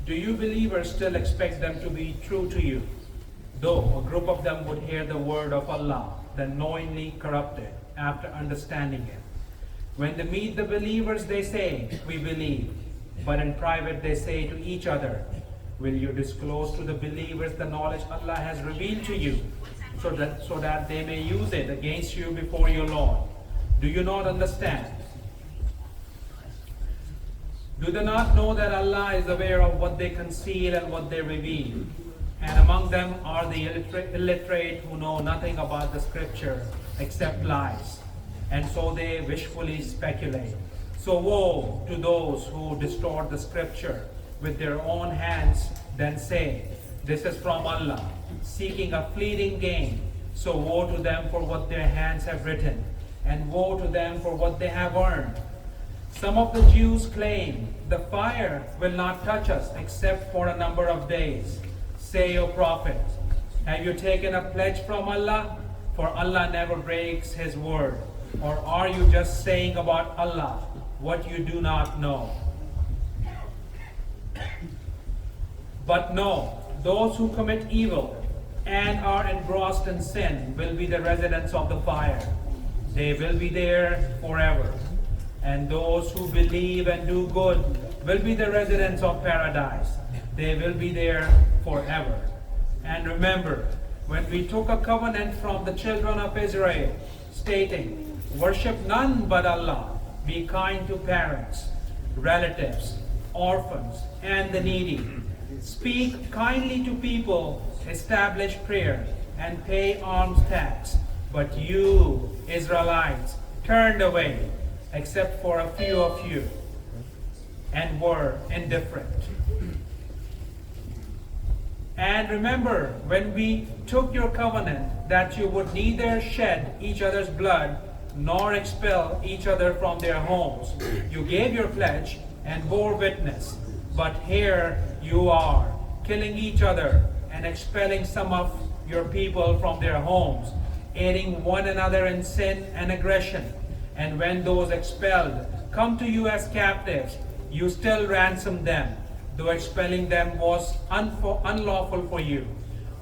Do you believers still expect them to be true to you? Though a group of them would hear the word of Allah, then knowingly corrupt it after understanding it. When they meet the believers, they say, "We believe." But in private they say to each other, "Will you disclose to the believers the knowledge Allah has revealed to you, so that they may use it against you before your Lord? Do you not understand? Do they not know that Allah is aware of what they conceal and what they reveal? And among them are the illiterate who know nothing about the scripture except lies, and so they wishfully speculate. So woe to those who distort the scripture with their own hands, then say, 'This is from Allah,' seeking a fleeting gain. So woe to them for what their hands have written, and woe to them for what they have earned. Some of the Jews claim, 'The fire will not touch us except for a number of days.' Say, O Prophet, have you taken a pledge from Allah? For Allah never breaks His word. Or are you just saying about Allah what you do not know? But no, those who commit evil and are engrossed in sin will be the residents of the fire. They will be there forever. And those who believe and do good will be the residents of paradise. They will be there forever. And remember, when we took a covenant from the children of Israel, stating, 'Worship none but Allah, be kind to parents, relatives, orphans, and the needy. Speak kindly to people, establish prayer, and pay alms tax.' But you, Israelites, turned away, except for a few of you, and were indifferent. And remember, when we took your covenant that you would neither shed each other's blood nor expel each other from their homes, you gave your pledge and bore witness. But here you are, killing each other and expelling some of your people from their homes, aiding one another in sin and aggression. And when those expelled come to you as captives, you still ransom them, though expelling them was unlawful for you.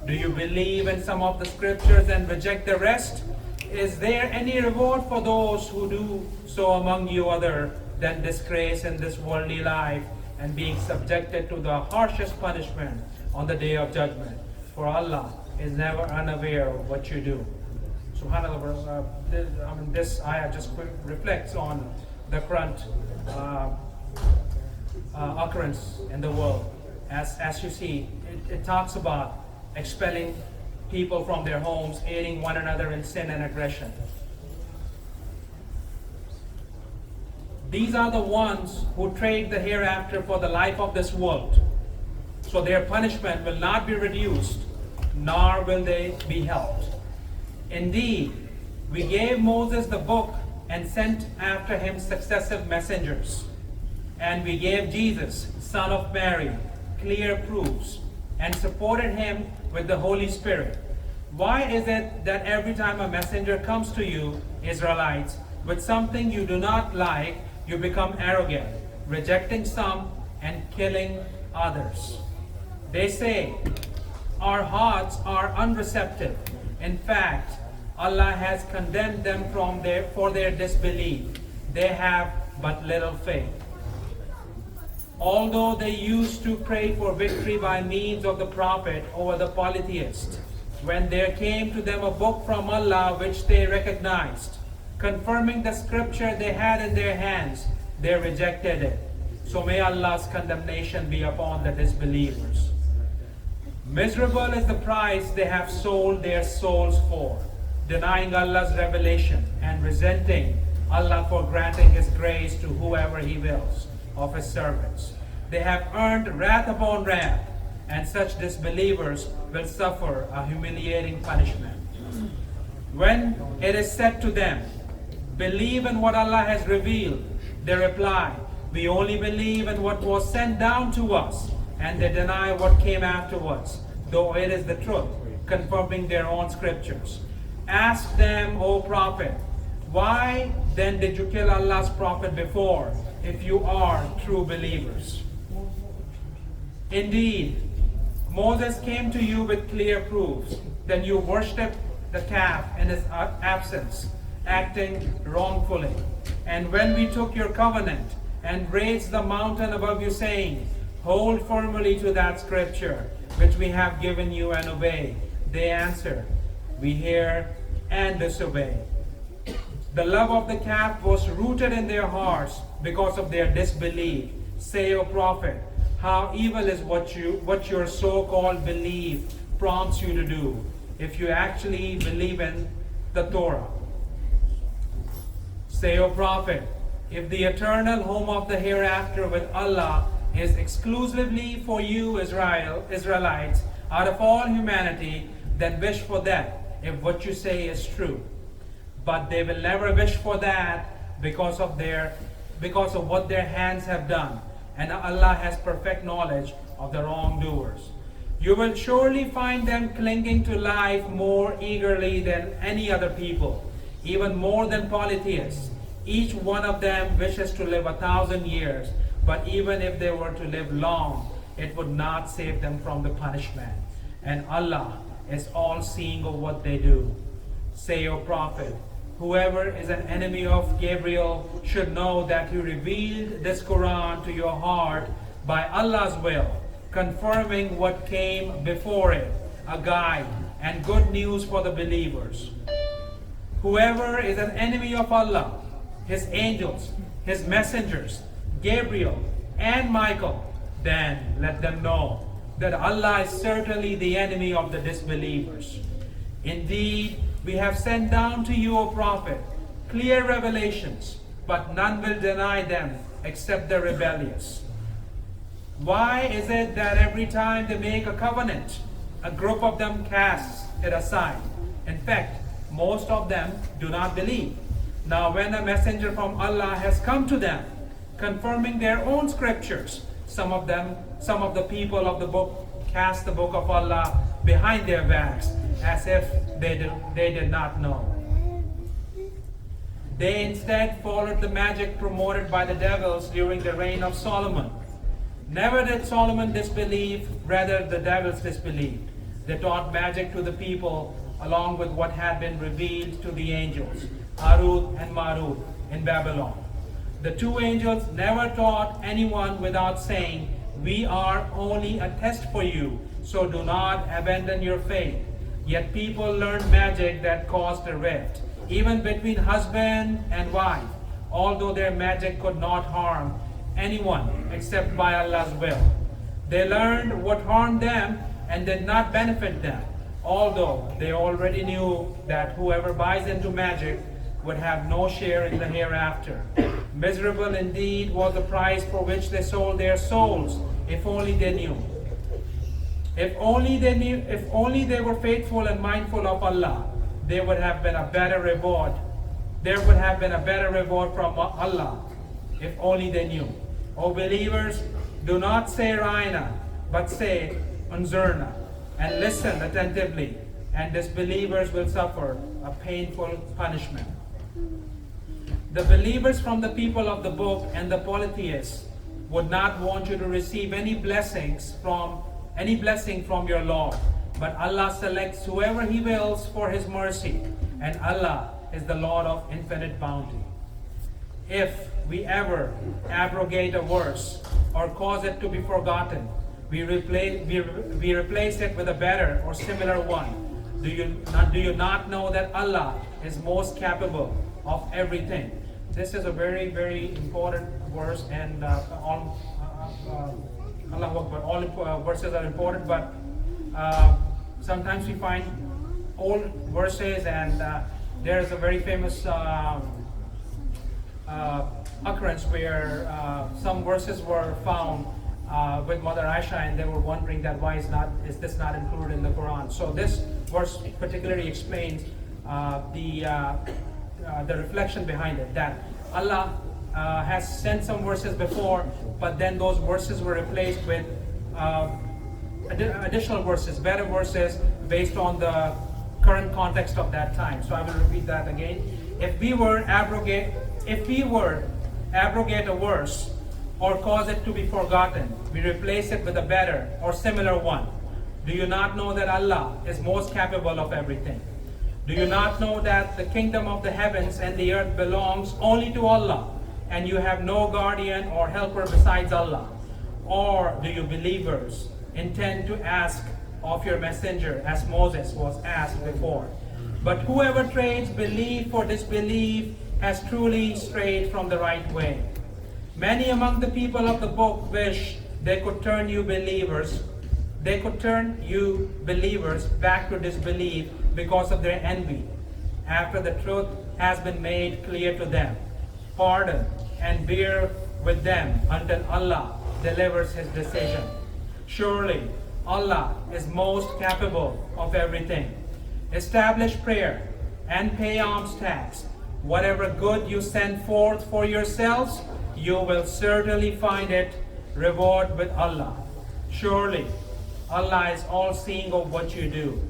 Do you believe in some of the scriptures and reject the rest? Is there any reward for those who do so among you other than disgrace in this worldly life and being subjected to the harshest punishment on the day of judgment? For Allah is never unaware of what you do." SubhanAllah, this ayah just reflects on the current occurrence in the world. As you see, it talks about expelling people from their homes, aiding one another in sin and aggression. These are the ones who trade the hereafter for the life of this world. So their punishment will not be reduced, nor will they be helped. Indeed, we gave Moses the book and sent after him successive messengers. And we gave Jesus, son of Mary, clear proofs and supported him with the Holy Spirit. Why is it that every time a messenger comes to you, Israelites, with something you do not like, you become arrogant, rejecting some and killing others? They say, "Our hearts are unreceptive. In fact, Allah has condemned them for their disbelief. They have but little faith." Although they used to pray for victory by means of the prophet over the polytheist, when there came to them a book from Allah which they recognized, confirming the scripture they had in their hands, they rejected it. So may Allah's condemnation be upon the disbelievers. Miserable is the price they have sold their souls for, denying Allah's revelation and resenting Allah for granting His grace to whoever He wills of His servants. They have earned wrath upon wrath, and such disbelievers will suffer a humiliating punishment. When it is said to them, "Believe in what Allah has revealed," they reply, "We only believe in what was sent down to us," and they deny what came afterwards, though it is the truth, confirming their own scriptures. Ask them, O Prophet, why then did you kill Allah's Prophet before, if you are true believers? Indeed, Moses came to you with clear proofs. Then you worshipped the calf in his absence, acting wrongfully. And when we took your covenant and raised the mountain above you, saying, hold firmly to that scripture which we have given you and obey, they answered, we hear and disobey. The love of the calf was rooted in their hearts because of their disbelief. Say, O prophet, how evil is what your so-called belief prompts you to do, if you actually believe in the Torah. Say, O prophet, if the eternal home of the hereafter with Allah is exclusively for you Israelites out of all humanity, then wish for that if what you say is true. But they will never wish for that because of what their hands have done, and Allah has perfect knowledge of the wrongdoers. You will surely find them clinging to life more eagerly than any other people, even more than polytheists. Each one of them wishes to live 1,000 years, but even if they were to live long, it would not save them from the punishment. And Allah is all-seeing of what they do. Say, O prophet, whoever is an enemy of Gabriel should know that he revealed this Quran to your heart by Allah's will, confirming what came before it, a guide and good news for the believers. Whoever is an enemy of Allah, His angels, His messengers, Gabriel and Michael, then let them know that Allah is certainly the enemy of the disbelievers. Indeed, we have sent down to you, O prophet, clear revelations, but none will deny them except the rebellious. Why is it that every time they make a covenant, a group of them casts it aside? In fact, most of them do not believe. Now when a messenger from Allah has come to them, confirming their own scriptures, some of the people of the book cast the book of Allah behind their backs, as if they did not know. They instead followed the magic promoted by the devils during the reign of Solomon. Never did Solomon disbelieve, rather the devils disbelieved. They taught magic to the people along with what had been revealed to the angels, Harut and Marut, in Babylon. The two angels never taught anyone without saying, we are only a test for you, so do not abandon your faith. Yet people learned magic that caused a rift, even between husband and wife, although their magic could not harm anyone except by Allah's will. They learned what harmed them and did not benefit them, although they already knew that whoever buys into magic would have no share in the hereafter. Miserable indeed was the price for which they sold their souls, if only they knew. If only they were faithful and mindful of Allah, there would have been a better reward. There would have been a better reward from Allah, if only they knew. O believers, do not say Ra'ina, but say Unzurna, and listen attentively, and disbelievers will suffer a painful punishment. The believers from the people of the book and the polytheists would not want you to receive any blessing from your Lord, but Allah selects whoever He wills for His mercy, and Allah is the Lord of infinite bounty. If we ever abrogate a verse or cause it to be forgotten, we replace it with a better or similar one. Do you not know that Allah is most capable of everything? This is a very, very important verse, and all verses are important, but sometimes we find old verses, and there is a very famous occurrence where some verses were found with Mother Aisha, and they were wondering that why is this not included in the Quran. So this verse particularly explains the reflection behind it, that Allah has sent some verses before, but then those verses were replaced with additional verses, better verses based on the current context of that time. So I will repeat that again. If we were abrogate a verse or cause it to be forgotten. We replace it with a better or similar one. Do you not know that Allah is most capable of everything? Do you not know that the kingdom of the heavens and the earth belongs only to Allah, and you have no guardian or helper besides Allah? Or do you believers intend to ask of your messenger as Moses was asked before? But whoever trades belief for disbelief has truly strayed from the right way. Many among the people of the book wish they could turn you believers back to disbelief because of their envy, after the truth has been made clear to them. Pardon and bear with them until Allah delivers His decision. Surely Allah is most capable of everything. Establish prayer and pay alms tax. Whatever good you send forth for yourselves, you will certainly find it reward with Allah. Surely Allah is all-seeing of what you do.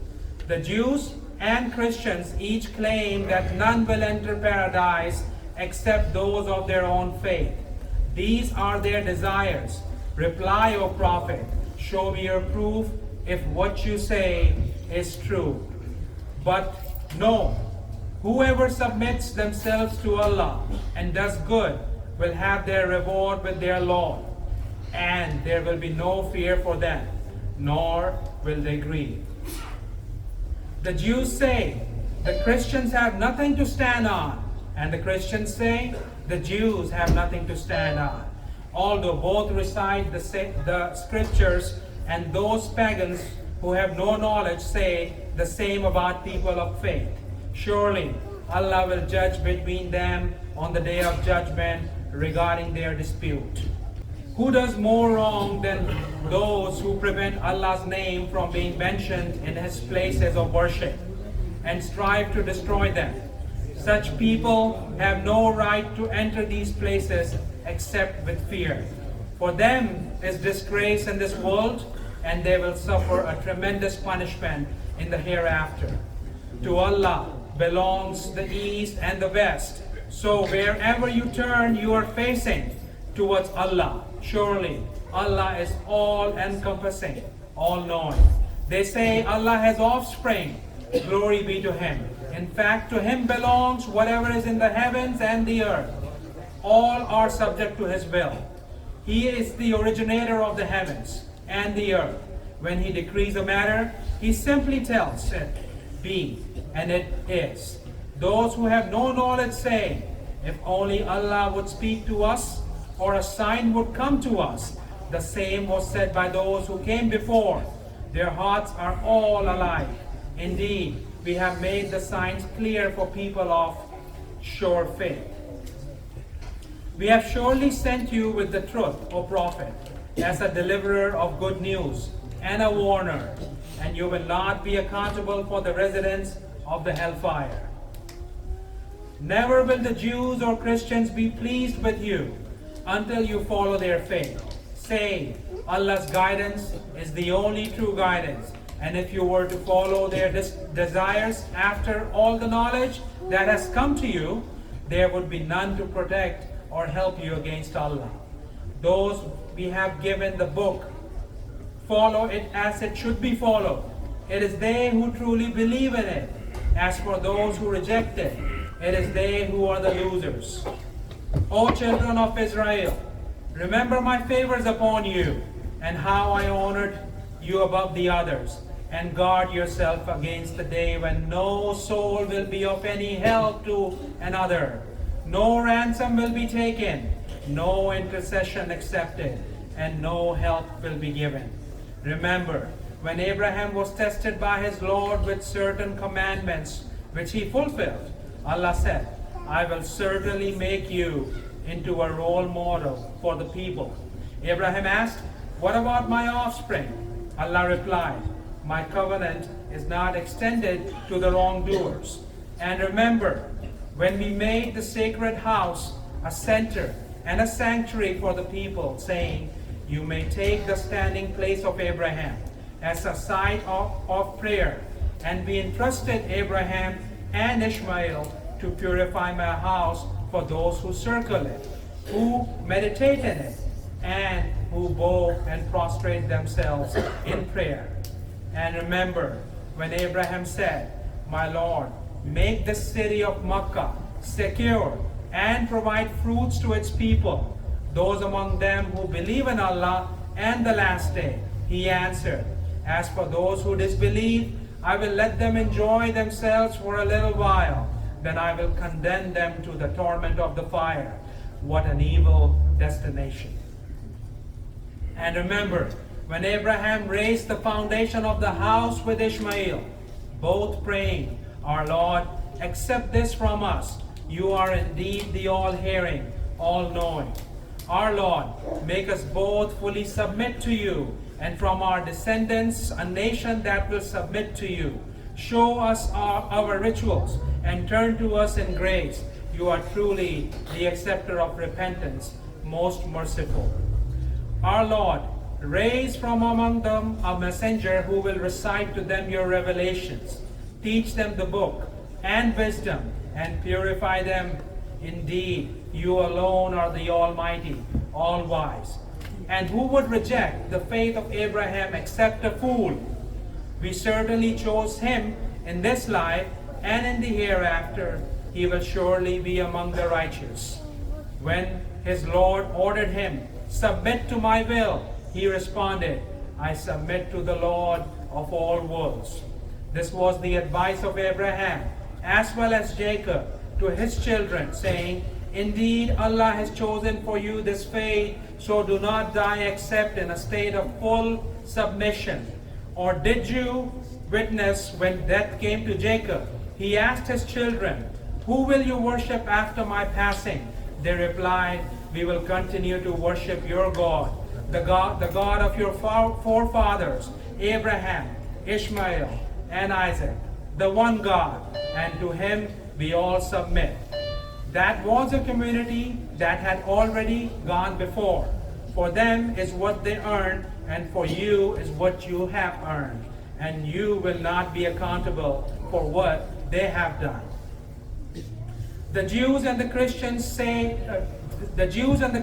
The Jews and Christians each claim that none will enter paradise except those of their own faith. These are their desires. Reply, O Prophet, show me your proof if what you say is true. But no, whoever submits themselves to Allah and does good will have their reward with their Lord, and there will be no fear for them, nor will they grieve. The Jews say, the Christians have nothing to stand on, and the Christians say, the Jews have nothing to stand on. Although both recite the scriptures, and those pagans who have no knowledge say the same about people of faith. Surely Allah will judge between them on the day of judgment regarding their dispute. Who does more wrong than those who prevent Allah's name from being mentioned in His places of worship and strive to destroy them? Such people have no right to enter these places except with fear. For them is disgrace in this world, and they will suffer a tremendous punishment in the hereafter. To Allah belongs the east and the west. So wherever you turn, you are facing towards Allah. Surely Allah is all-encompassing, all-knowing. They say Allah has offspring. Glory be to Him. In fact, to Him belongs whatever is in the heavens and the earth. All are subject to His will. He is the originator of the heavens and the earth. When He decrees a matter, He simply tells it, be, and it is. Those who have no knowledge say, if only Allah would speak to us, or a sign would come to us. The same was said by those who came before. Their hearts are all alike. Indeed, we have made the signs clear for people of sure faith. We have surely sent you with the truth, O Prophet, as a deliverer of good news and a warner, and you will not be accountable for the residents of the hellfire. Never will the Jews or Christians be pleased with you until you follow their faith. Say, Allah's guidance is the only true guidance, and if you were to follow their desires after all the knowledge that has come to you, there would be none to protect or help you against Allah. Those we have given the book follow it as it should be followed. It is they who truly believe in it. As for those who reject it, it is they who are the losers. O children of Israel, remember my favors upon you, and how I honored you above the others, and guard yourself against the day when no soul will be of any help to another, no ransom will be taken, no intercession accepted, and no help will be given. Remember, when Abraham was tested by his Lord with certain commandments, which he fulfilled, Allah said, I will certainly make you into a role model for the people. Abraham asked, what about my offspring? Allah replied, my covenant is not extended to the wrongdoers. And remember, when we made the sacred house a center and a sanctuary for the people, saying, you may take the standing place of Abraham as a site of prayer, and we entrusted Abraham and Ishmael to purify my house for those who circle it, who meditate in it, and who bow and prostrate themselves in prayer. And remember when Abraham said, "My Lord, make the city of Makkah secure and provide fruits to its people, those among them who believe in Allah and the last day." He answered, "As for those who disbelieve, I will let them enjoy themselves for a little while, then I will condemn them to the torment of the fire. What an evil destination." And remember, when Abraham raised the foundation of the house with Ishmael, both praying, "Our Lord, accept this from us. You are indeed the all-hearing, all-knowing. Our Lord, make us both fully submit to you, and from our descendants a nation that will submit to you. Show us our rituals, and turn to us in grace. You are truly the acceptor of repentance, most merciful. Our Lord, raise from among them a messenger who will recite to them your revelations. Teach them the book and wisdom, and purify them. Indeed, you alone are the Almighty, all-wise. And who would reject the faith of Abraham except a fool? We certainly chose him in this life, and in the hereafter he will surely be among the righteous. When his Lord ordered him, "Submit to my will," he responded, "I submit to the Lord of all worlds." This was the advice of Abraham, as well as Jacob, to his children, saying, "Indeed, Allah has chosen for you this faith, so do not die except in a state of full submission." Or did you witness when death came to Jacob? He asked his children, "Who will you worship after my passing?" They replied, "We will continue to worship your God, the God of your forefathers, Abraham, Ishmael, and Isaac, the one God, and to him we all submit." That was a community that had already gone before. For them is what they earned, and for you is what you have earned, and you will not be accountable for what they have done. The Jews and the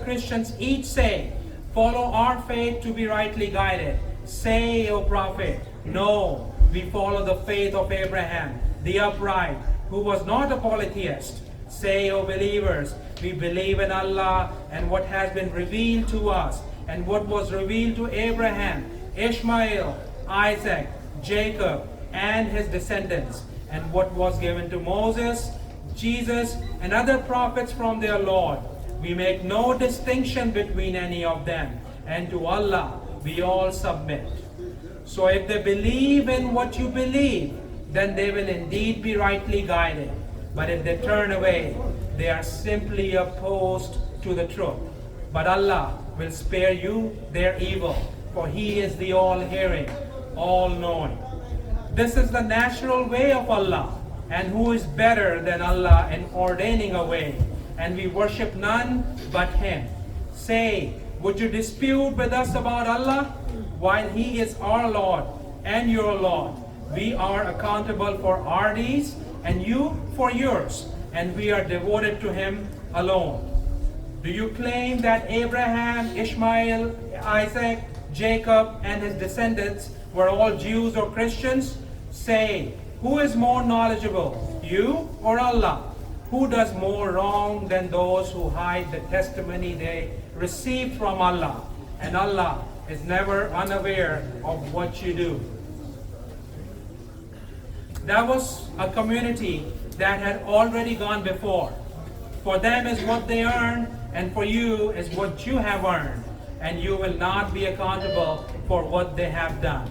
Christians each say, "Follow our faith to be rightly guided." Say, O prophet, "No, we follow the faith of Abraham, the upright, who was not a polytheist." Say, O believers, "We believe in Allah and what has been revealed to us, and what was revealed to Abraham, Ishmael, Isaac, Jacob, and his descendants, and what was given to Moses, Jesus, and other prophets from their Lord. We make no distinction between any of them, and to Allah we all submit." So if they believe in what you believe, then they will indeed be rightly guided. But if they turn away, they are simply opposed to the truth. But Allah will spare you their evil, for He is the all-hearing, all-knowing. This is the natural way of Allah, and who is better than Allah in ordaining a way? And we worship none but Him. Say, would you dispute with us about Allah, while He is our Lord and your Lord? We are accountable for our deeds, and you for yours, and we are devoted to Him alone. Do you claim that Abraham, Ishmael, Isaac, Jacob, and his descendants were all Jews or Christians? Say, who is more knowledgeable, you or Allah? Who does more wrong than those who hide the testimony they received from Allah? And Allah is never unaware of what you do. That was a community that had already gone before. For them is what they earned, and for you is what you have earned, and you will not be accountable for what they have done.